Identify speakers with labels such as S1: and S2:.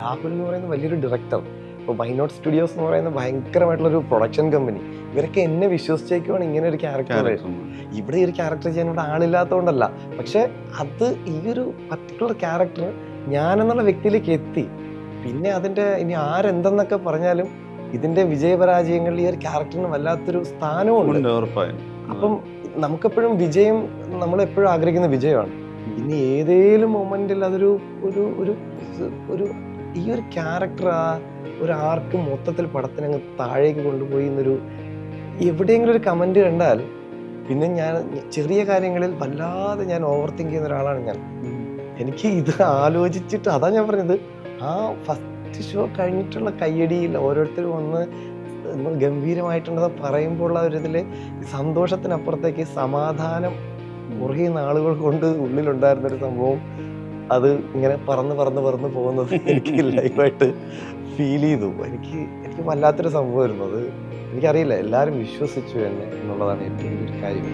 S1: രാഹുൽ എന്ന് പറയുന്ന വലിയൊരു ഡയറക്ടർ, ഇപ്പോൾ വൈനോട്ട് സ്റ്റുഡിയോസ് എന്ന് പറയുന്ന ഭയങ്കരമായിട്ടുള്ളൊരു പ്രൊഡക്ഷൻ കമ്പനി, ഇവരൊക്കെ എന്നെ വിശ്വസിച്ചേക്കുവാണ് ഇങ്ങനെ ഒരു ക്യാരക്ടർ. ഇവിടെ ഈ ഒരു ക്യാരക്ടർ ചെയ്യാൻ ഇവിടെ ആളില്ലാത്തതുകൊണ്ടല്ല, പക്ഷെ അത് ഈ ഒരു പർട്ടിക്കുലർ ക്യാരക്ടർ ഞാനെന്നുള്ള വ്യക്തിയിലേക്ക് എത്തി. പിന്നെ അതിൻ്റെ ഇനി ആരെന്തെന്നൊക്കെ പറഞ്ഞാലും ഇതിൻ്റെ വിജയപരാജയങ്ങളിൽ ഈ ഒരു ക്യാരക്ടറിന് വല്ലാത്തൊരു സ്ഥാനമുണ്ട്. അപ്പം നമുക്കെപ്പോഴും വിജയം, നമ്മളെപ്പോഴും ആഗ്രഹിക്കുന്ന വിജയമാണ്. ഇനി ഏതേലും മൊമെന്റിൽ അതൊരു ഒരു ഒരു ഒരു ഈ ഒരു ക്യാരക്ടർ ആ ഒരു ആർക്ക് മൊത്തത്തിൽ പടത്തിനെ അങ്ങ് താഴേക്ക് കൊണ്ടുപോയി എന്നൊരു എവിടെയെങ്കിലും ഒരു കമന്റ് കണ്ടാൽ പിന്നെ ഞാൻ ചെറിയ കാര്യങ്ങളിൽ വല്ലാതെ ഞാൻ ഓവർ തിങ്ക് ചെയ്യുന്ന ഒരാളാണ് ഞാൻ. എനിക്ക് ഇത് ആലോചിച്ചിട്ട് അതാ ഞാൻ പറഞ്ഞത്, ആ ഫസ്റ്റ് ഷോ കഴിഞ്ഞിട്ടുള്ള കയ്യടിയിൽ ഓരോരുത്തരും വന്ന് ഗംഭീരമായിട്ടുണ്ടെന്ന് പറയുമ്പോൾ ഉള്ള ഒരു ഇതില് സന്തോഷത്തിനപ്പുറത്തേക്ക് സമാധാനം കുറേ നാളുകൾ കൊണ്ട് ഉള്ളിലുണ്ടായിരുന്നൊരു സംഭവം അത് ഇങ്ങനെ പറന്ന് പോകുന്നത് എനിക്ക് ലൈവായിട്ട് ഫീൽ ചെയ്തു. എനിക്ക് വല്ലാത്തൊരു സംഭവമായിരുന്നു അത്. എനിക്കറിയില്ല, എല്ലാവരും വിശ്വസിച്ചു എന്നെ എന്നുള്ളതാണ് ഏറ്റവും വലിയൊരു കാര്യം.